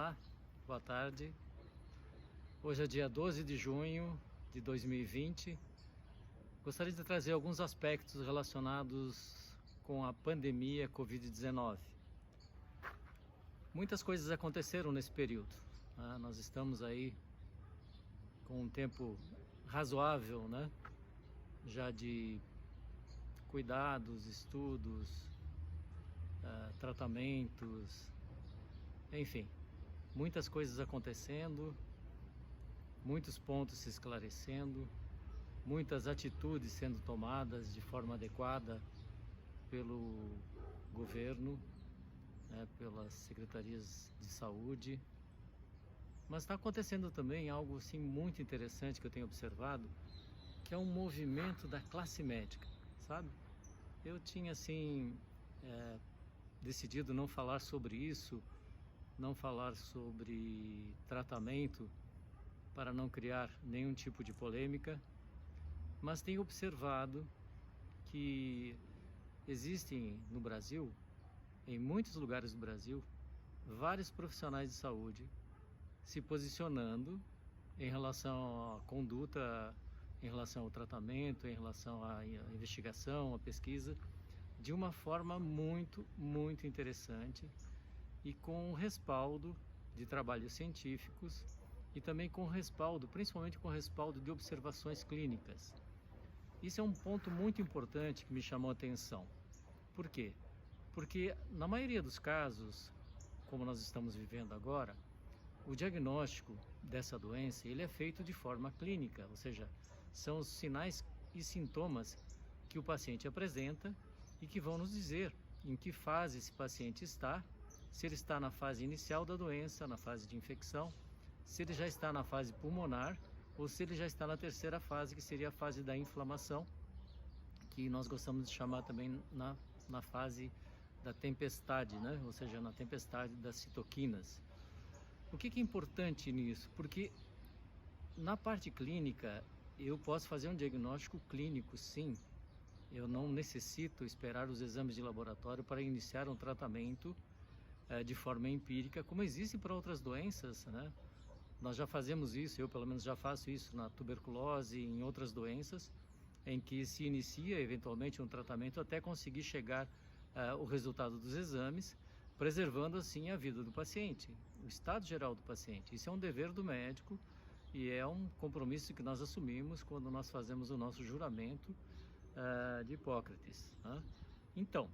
Olá, boa tarde. Hoje é dia 12 de junho de 2020. Gostaria de trazer alguns aspectos relacionados com a pandemia Covid-19. Muitas coisas aconteceram nesse período, né? Nós estamos aí com um tempo razoável, né? Já de cuidados, estudos, tratamentos, enfim, muitas coisas acontecendo, muitos pontos se esclarecendo, muitas atitudes sendo tomadas de forma adequada pelo governo, né, pelas secretarias de saúde. Mas está acontecendo também algo assim muito interessante que eu tenho observado, que é um movimento da classe médica, sabe? Eu tinha assim decidido não falar sobre isso, não falar sobre tratamento para não criar nenhum tipo de polêmica, mas tenho observado que existem no Brasil, em muitos lugares do Brasil, vários profissionais de saúde se posicionando em relação à conduta, em relação ao tratamento, em relação à investigação, à pesquisa, de uma forma muito interessante e com respaldo de trabalhos científicos e também com respaldo, principalmente com respaldo de observações clínicas. Isso é um ponto muito importante que me chamou a atenção. Por quê? Porque na maioria dos casos, como nós estamos vivendo agora, o diagnóstico dessa doença ele é feito de forma clínica, ou seja, são os sinais e sintomas que o paciente apresenta e que vão nos dizer em que fase esse paciente está, se ele está na fase inicial da doença, na fase de infecção, se ele já está na fase pulmonar ou se ele já está na terceira fase, que seria a fase da inflamação, que nós gostamos de chamar também na fase da tempestade, né? Ou seja, na tempestade das citoquinas. O que é importante nisso? Porque na parte clínica eu posso fazer um diagnóstico clínico, sim. Eu não necessito esperar os exames de laboratório para iniciar um tratamento de forma empírica, como existe para outras doenças, né? Nós já fazemos isso, eu pelo menos já faço isso na tuberculose e em outras doenças, em que se inicia eventualmente um tratamento até conseguir chegar o resultado dos exames, preservando assim a vida do paciente, o estado geral do paciente. Isso é um dever do médico e é um compromisso que nós assumimos quando nós fazemos o nosso juramento de Hipócrates, né? Então,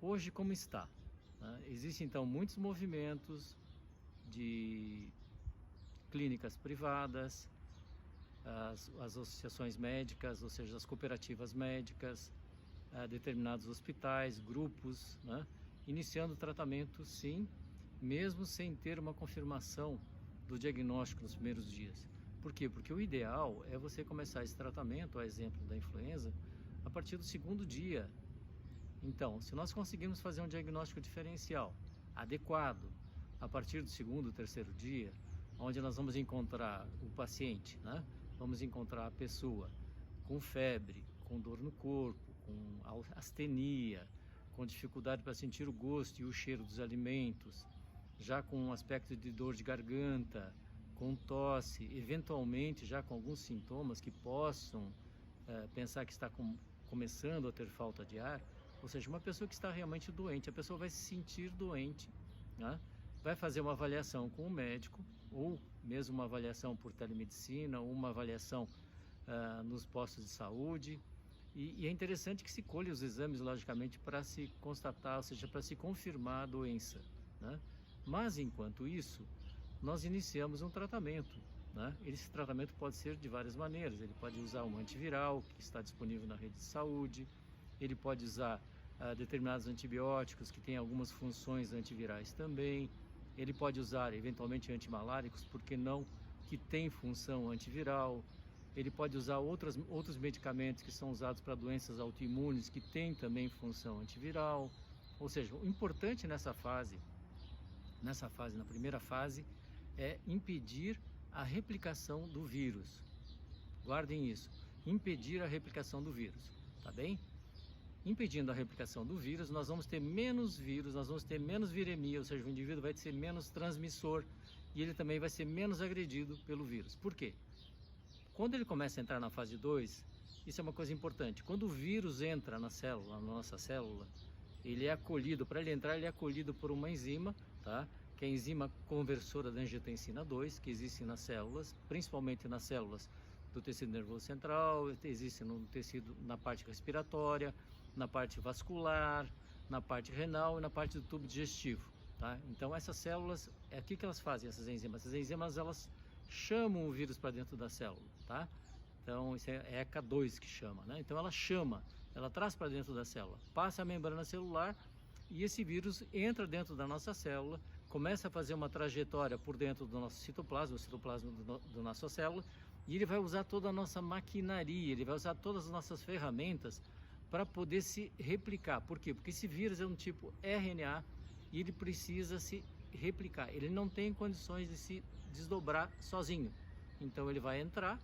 hoje como está? Existem então muitos movimentos de clínicas privadas, as associações médicas, ou seja, as cooperativas médicas, determinados hospitais, grupos, né, iniciando tratamento, sim, mesmo sem ter uma confirmação do diagnóstico nos primeiros dias. Por quê? Porque o ideal é você começar esse tratamento, a exemplo da influenza, a partir do segundo dia. Então, se nós conseguirmos fazer um diagnóstico diferencial, adequado, a partir do segundo, terceiro dia, onde nós vamos encontrar o paciente, né? Vamos encontrar a pessoa com febre, com dor no corpo, com astenia, com dificuldade para sentir o gosto e o cheiro dos alimentos, já com um aspecto de dor de garganta, com tosse, eventualmente já com alguns sintomas que possam pensar que está começando a ter falta de ar, ou seja, uma pessoa que está realmente doente, a pessoa vai se sentir doente, né? Vai fazer uma avaliação com o médico, ou mesmo uma avaliação por telemedicina, ou uma avaliação nos postos de saúde, e é interessante que se colhe os exames, logicamente, para se constatar, ou seja, para se confirmar a doença, né? Mas, enquanto isso, nós iniciamos um tratamento, né? Esse tratamento pode ser de várias maneiras. Ele pode usar um antiviral, que está disponível na rede de saúde, ele pode usar determinados antibióticos, que têm algumas funções antivirais também, ele pode usar, eventualmente, antimaláricos, porque não, que tem função antiviral. Ele pode usar outros medicamentos que são usados para doenças autoimunes, que têm também função antiviral. Ou seja, o importante nessa fase, na primeira fase, é impedir a replicação do vírus. Guardem isso, impedir a replicação do vírus, tá bem? Impedindo a replicação do vírus, nós vamos ter menos vírus, nós vamos ter menos viremia, ou seja, o indivíduo vai ser menos transmissor e ele também vai ser menos agredido pelo vírus. Por quê? Quando ele começa a entrar na fase 2, isso é uma coisa importante. Quando o vírus entra na célula, na nossa célula, ele é acolhido, para ele entrar, ele é acolhido por uma enzima, tá? Que é a enzima conversora da angiotensina 2, que existe nas células, principalmente nas células do tecido nervoso central, existe no tecido, na parte respiratória, na parte vascular, na parte renal e na parte do tubo digestivo, tá? Então essas células, é aqui que elas fazem essas enzimas. Essas enzimas, elas chamam o vírus para dentro da célula, tá? Então isso é ECA2 que chama, né? Então ela chama, ela traz para dentro da célula, passa a membrana celular e esse vírus entra dentro da nossa célula, começa a fazer uma trajetória por dentro do nosso citoplasma, o citoplasma do nossa célula, e ele vai usar toda a nossa maquinaria, ele vai usar todas as nossas ferramentas para poder se replicar. Por quê? Porque esse vírus é um tipo RNA e ele precisa se replicar. Ele não tem condições de se desdobrar sozinho. Então ele vai entrar,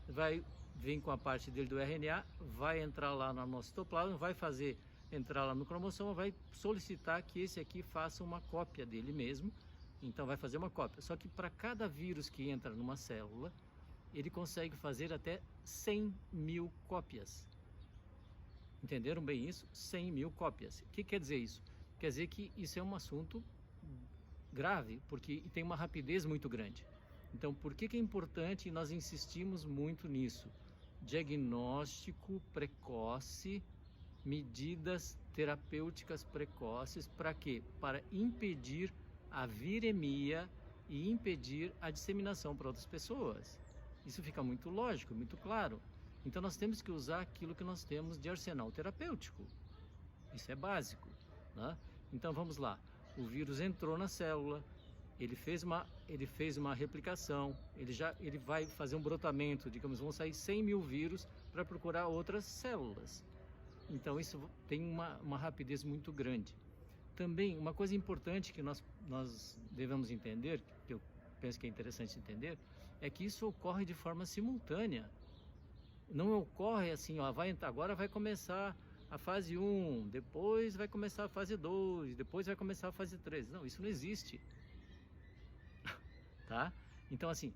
vai vir com a parte dele do RNA, vai entrar lá no nosso citoplasma, vai fazer entrar lá no cromossomo, vai solicitar que esse aqui faça uma cópia dele mesmo. Então vai fazer uma cópia. Só que para cada vírus que entra numa célula, ele consegue fazer até 100 mil cópias. Entenderam bem isso? 100 mil cópias. O que quer dizer isso? Quer dizer que isso é um assunto grave, porque tem uma rapidez muito grande. Então, por que é importante e nós insistimos muito nisso? Diagnóstico precoce, medidas terapêuticas precoces, para quê? Para impedir a viremia e impedir a disseminação para outras pessoas. Isso fica muito lógico, muito claro. Então nós temos que usar aquilo que nós temos de arsenal terapêutico. Isso é básico, né? Então vamos lá. O vírus entrou na célula, ele fez uma replicação, ele vai fazer um brotamento, digamos, vão sair 100 mil vírus para procurar outras células. Então isso tem uma rapidez muito grande. Também uma coisa importante que nós devemos entender, que eu penso que é interessante entender, é que isso ocorre de forma simultânea. Não ocorre assim, ó, agora vai começar a fase 1, depois vai começar a fase 2, depois vai começar a fase 3. Não, isso não existe. Tá? Então assim,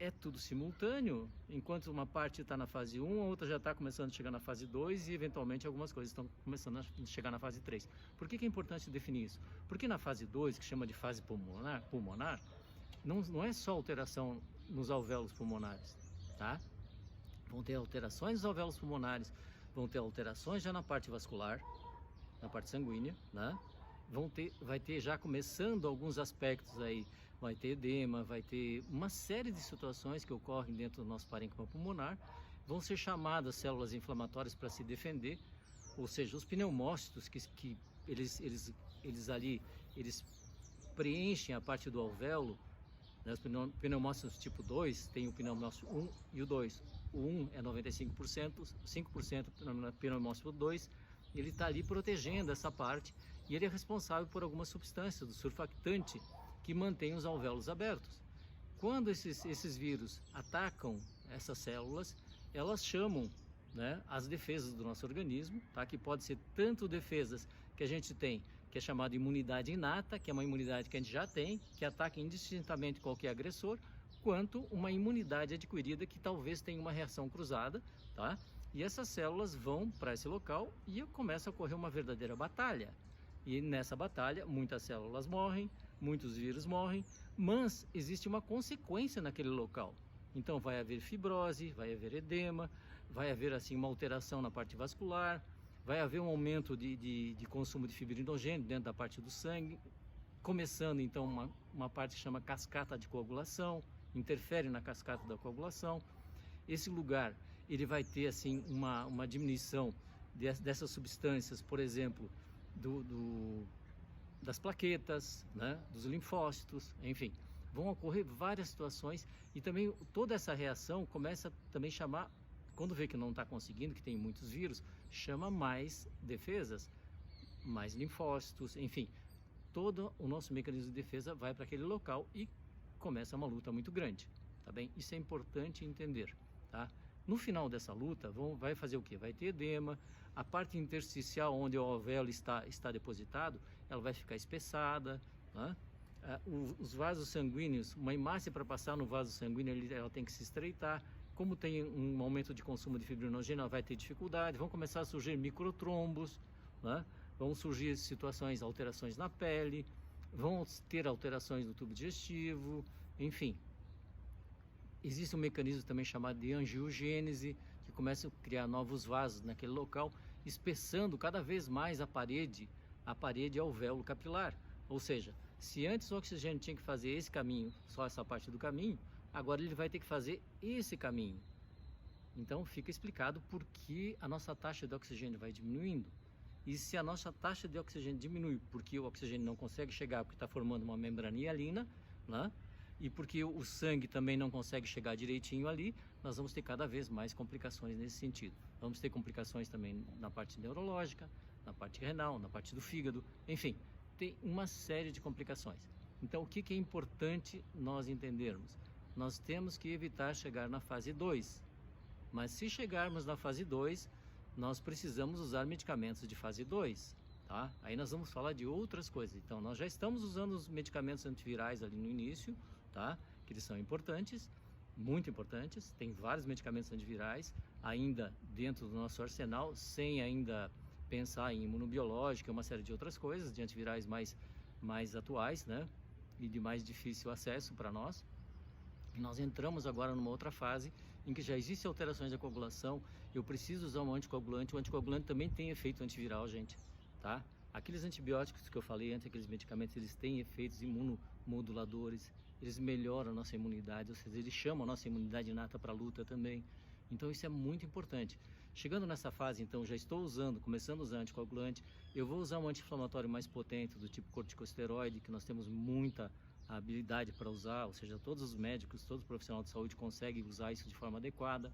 é tudo simultâneo. Enquanto uma parte está na fase 1, a outra já está começando a chegar na fase 2 e eventualmente algumas coisas estão começando a chegar na fase 3. Por que é importante definir isso? Porque na fase 2, que chama de fase pulmonar, não é só alteração nos alvéolos pulmonares, tá? Vão ter alterações nos alvéolos pulmonares, vão ter alterações já na parte vascular, na parte sanguínea, né? Vai ter já começando alguns aspectos aí, vai ter edema, vai ter uma série de situações que ocorrem dentro do nosso parênquima pulmonar, vão ser chamadas células inflamatórias para se defender, ou seja, os pneumócitos que eles preenchem a parte do alvéolo, né? Os pneumócitos tipo 2, tem o pneumócito 1 e o 2. O 1 é 95%, 5% pneumócito 2, ele está ali protegendo essa parte e ele é responsável por algumas substâncias do surfactante que mantém os alvéolos abertos. Quando esses vírus atacam essas células, elas chamam, né, as defesas do nosso organismo, tá? Que pode ser tanto defesas que a gente tem, que é chamada imunidade inata, que é uma imunidade que a gente já tem, que ataca indistintamente qualquer agressor, quanto uma imunidade adquirida que talvez tenha uma reação cruzada, tá? E essas células vão para esse local e começa a ocorrer uma verdadeira batalha. E nessa batalha, muitas células morrem, muitos vírus morrem, mas existe uma consequência naquele local. Então vai haver fibrose, vai haver edema, vai haver assim uma alteração na parte vascular, vai haver um aumento de consumo de fibrinogênio dentro da parte do sangue, começando então uma parte que chama cascata de coagulação, interfere na cascata da coagulação. Esse lugar ele vai ter assim uma diminuição dessas substâncias, por exemplo, das plaquetas, né, dos linfócitos, enfim, vão ocorrer várias situações e também toda essa reação começa também a chamar, quando vê que não está conseguindo, que tem muitos vírus, chama mais defesas, mais linfócitos, enfim, todo o nosso mecanismo de defesa vai para aquele local e começa uma luta muito grande, tá bem? Isso é importante entender, tá? No final dessa luta, vai fazer o quê? Vai ter edema, a parte intersticial onde o alvéolo está depositado, ela vai ficar espessada, né? Os vasos sanguíneos, uma hemácia para passar no vaso sanguíneo, ela tem que se estreitar. Como tem um aumento de consumo de fibrinogênio, ela vai ter dificuldade, vão começar a surgir microtrombos, né? Vão surgir situações, alterações na pele, vão ter alterações no tubo digestivo, enfim. Existe um mecanismo também chamado de angiogênese, que começa a criar novos vasos naquele local, espessando cada vez mais a parede alvéolo capilar. Ou seja, se antes o oxigênio tinha que fazer esse caminho, só essa parte do caminho, agora ele vai ter que fazer esse caminho. Então fica explicado por que a nossa taxa de oxigênio vai diminuindo. E se a nossa taxa de oxigênio diminui porque o oxigênio não consegue chegar, porque está formando uma membrana hialina, né? E porque o sangue também não consegue chegar direitinho ali, nós vamos ter cada vez mais complicações nesse sentido. Vamos ter complicações também na parte neurológica, na parte renal, na parte do fígado, enfim, tem uma série de complicações. Então, o que é importante nós entendermos? Nós temos que evitar chegar na fase 2, mas se chegarmos na fase 2, nós precisamos usar medicamentos de fase 2, tá? Aí nós vamos falar de outras coisas. Então, nós já estamos usando os medicamentos antivirais ali no início, tá? Que eles são importantes, muito importantes. Tem vários medicamentos antivirais ainda dentro do nosso arsenal, sem ainda pensar em imunobiológica, uma série de outras coisas, de antivirais mais atuais, né? E de mais difícil acesso para nós. E nós entramos agora numa outra fase em que já existem alterações da coagulação. Eu preciso usar um anticoagulante. O anticoagulante também tem efeito antiviral, gente, tá? Aqueles antibióticos que eu falei antes, aqueles medicamentos, eles têm efeitos imunomoduladores, eles melhoram a nossa imunidade, ou seja, eles chamam a nossa imunidade inata para a luta também. Então isso é muito importante. Chegando nessa fase, então, já estou começando a usar anticoagulante. Eu vou usar um anti-inflamatório mais potente, do tipo corticosteroide, que nós temos muita habilidade para usar, ou seja, todos os médicos, todos os profissionais de saúde conseguem usar isso de forma adequada.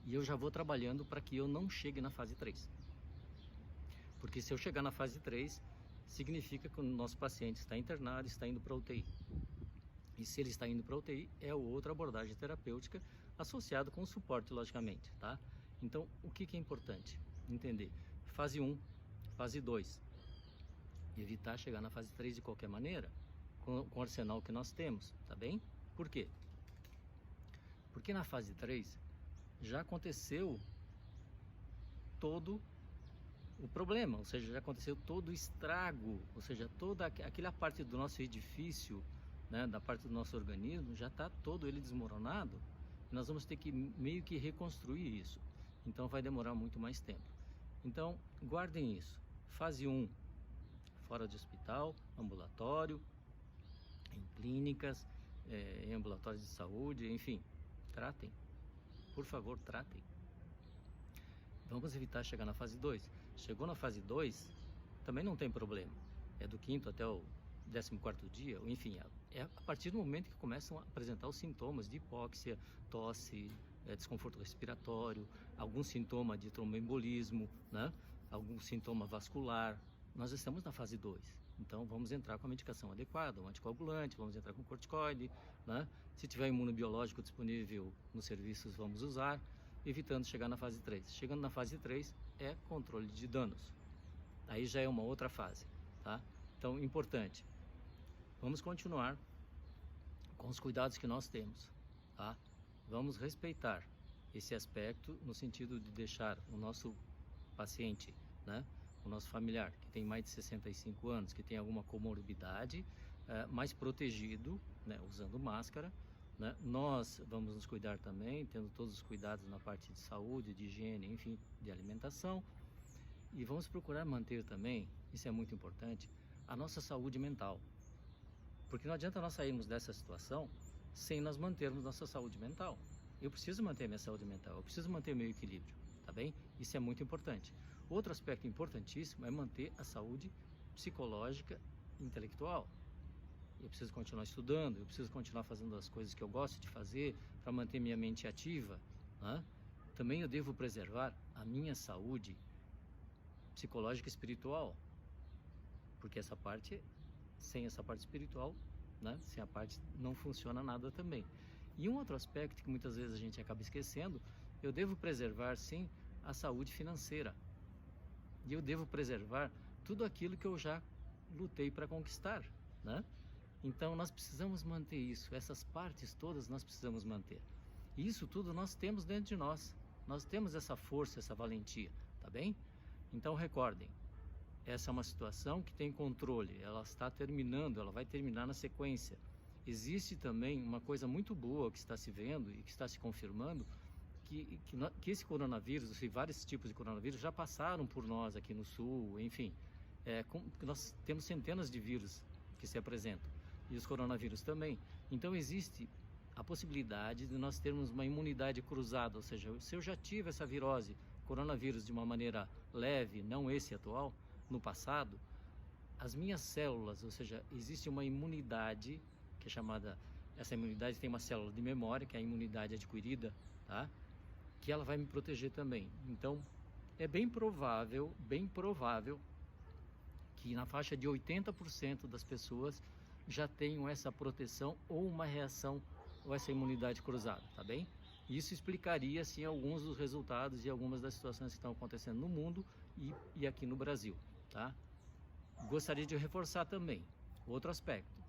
E eu já vou trabalhando para que eu não chegue na fase 3. Porque se eu chegar na fase 3, significa que o nosso paciente está internado, está indo para a UTI. E se ele está indo para a UTI, é outra abordagem terapêutica associada com o suporte, logicamente, tá? Então, o que é importante entender? Fase 1, fase 2. Evitar chegar na fase 3 de qualquer maneira, com o arsenal que nós temos, tá bem? Por quê? Porque na fase 3 já aconteceu todo o problema, ou seja, já aconteceu todo o estrago, ou seja, toda aquela parte do nosso edifício, né, da parte do nosso organismo, já está todo ele desmoronado, e nós vamos ter que meio que reconstruir isso. Então vai demorar muito mais tempo. Então, guardem isso. Fase 1, fora de hospital, ambulatório, em clínicas, em ambulatórios de saúde, enfim, tratem. Por favor, tratem. Vamos evitar chegar na fase 2. Chegou na fase 2, também não tem problema. É do 5º até o 14º dia, enfim, é a partir do momento que começam a apresentar os sintomas de hipóxia, tosse, desconforto respiratório, algum sintoma de tromboembolismo, né? Algum sintoma vascular. Nós estamos na fase 2. Então vamos entrar com a medicação adequada, um anticoagulante, vamos entrar com corticoide, né? Se tiver imunobiológico disponível nos serviços, vamos usar, evitando chegar na fase 3. Chegando na fase 3 é controle de danos. Aí já é uma outra fase, tá? Então, importante, vamos continuar com os cuidados que nós temos, tá? Vamos respeitar esse aspecto no sentido de deixar o nosso paciente, né? O nosso familiar que tem mais de 65 anos, que tem alguma comorbidade, mais protegido, né? Usando máscara, né? Nós vamos nos cuidar também, tendo todos os cuidados na parte de saúde, de higiene, enfim, de alimentação. E vamos procurar manter também, isso é muito importante, a nossa saúde mental. Porque não adianta nós sairmos dessa situação sem nós mantermos nossa saúde mental. Eu preciso manter minha saúde mental, eu preciso manter meu equilíbrio, tá bem? Isso é muito importante. Outro aspecto importantíssimo é manter a saúde psicológica e intelectual. Eu preciso continuar estudando, eu preciso continuar fazendo as coisas que eu gosto de fazer para manter minha mente ativa, né? Também eu devo preservar a minha saúde psicológica e espiritual, porque sem essa parte espiritual, né? Sem a parte não funciona nada também. E um outro aspecto que muitas vezes a gente acaba esquecendo, eu devo preservar sim a saúde financeira. E eu devo preservar tudo aquilo que eu já lutei para conquistar, né? Então nós precisamos manter isso, essas partes todas nós precisamos manter. E isso tudo nós temos dentro de nós. Nós temos essa força, essa valentia, tá bem? Então recordem, essa é uma situação que tem controle, ela está terminando, ela vai terminar na sequência. Existe também uma coisa muito boa que está se vendo e que está se confirmando, que esse coronavírus, e vários tipos de coronavírus já passaram por nós aqui no sul, enfim. Nós temos centenas de vírus que se apresentam, e os coronavírus também. Então existe a possibilidade de nós termos uma imunidade cruzada, ou seja, se eu já tive essa virose, coronavírus, de uma maneira leve, não esse atual, no passado, as minhas células, ou seja, existe uma imunidade que é chamada, essa imunidade tem uma célula de memória, que é a imunidade adquirida, tá? Que ela vai me proteger também. Então, é bem provável que na faixa de 80% das pessoas já tenham essa proteção ou uma reação ou essa imunidade cruzada, tá bem? Isso explicaria, sim, alguns dos resultados e algumas das situações que estão acontecendo no mundo e aqui no Brasil, tá? Gostaria de reforçar também outro aspecto.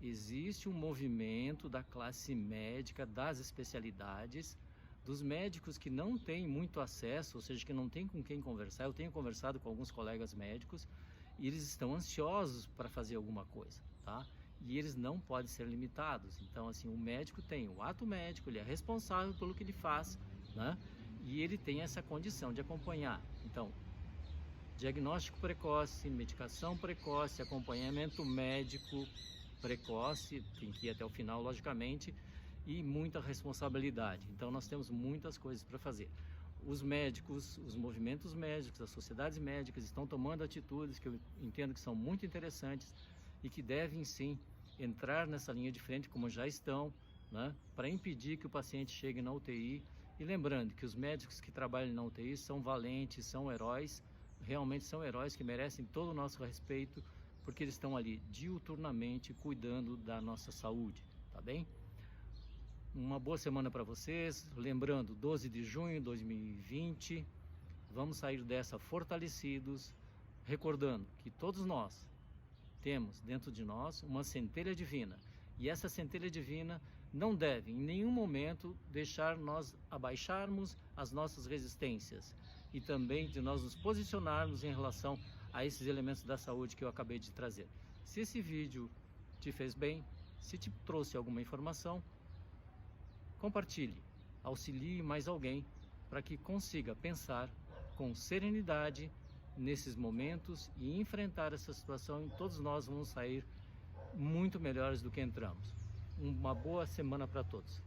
Existe um movimento da classe médica, das especialidades, dos médicos que não têm muito acesso, ou seja, que não tem com quem conversar. Eu tenho conversado com alguns colegas médicos e eles estão ansiosos para fazer alguma coisa, tá? E eles não podem ser limitados. Então, assim, o médico tem o ato médico, ele é responsável pelo que ele faz, né? E ele tem essa condição de acompanhar. Então, diagnóstico precoce, medicação precoce, acompanhamento médico precoce, tem que ir até o final, logicamente, e muita responsabilidade. Então nós temos muitas coisas para fazer. Os médicos, os movimentos médicos, as sociedades médicas estão tomando atitudes que eu entendo que são muito interessantes e que devem sim entrar nessa linha de frente, como já estão, né, para impedir que o paciente chegue na UTI. E lembrando que os médicos que trabalham na UTI são valentes, são heróis, realmente são heróis que merecem todo o nosso respeito, porque eles estão ali diuturnamente cuidando da nossa saúde, tá bem? Uma boa semana para vocês, lembrando, 12 de junho de 2020, vamos sair dessa fortalecidos, recordando que todos nós temos dentro de nós uma centelha divina, e essa centelha divina não deve em nenhum momento deixar nós abaixarmos as nossas resistências e também de nós nos posicionarmos em relação a esses elementos da saúde que eu acabei de trazer. Se esse vídeo te fez bem, se te trouxe alguma informação, compartilhe, auxilie mais alguém para que consiga pensar com serenidade nesses momentos e enfrentar essa situação, e todos nós vamos sair muito melhores do que entramos. Uma boa semana para todos.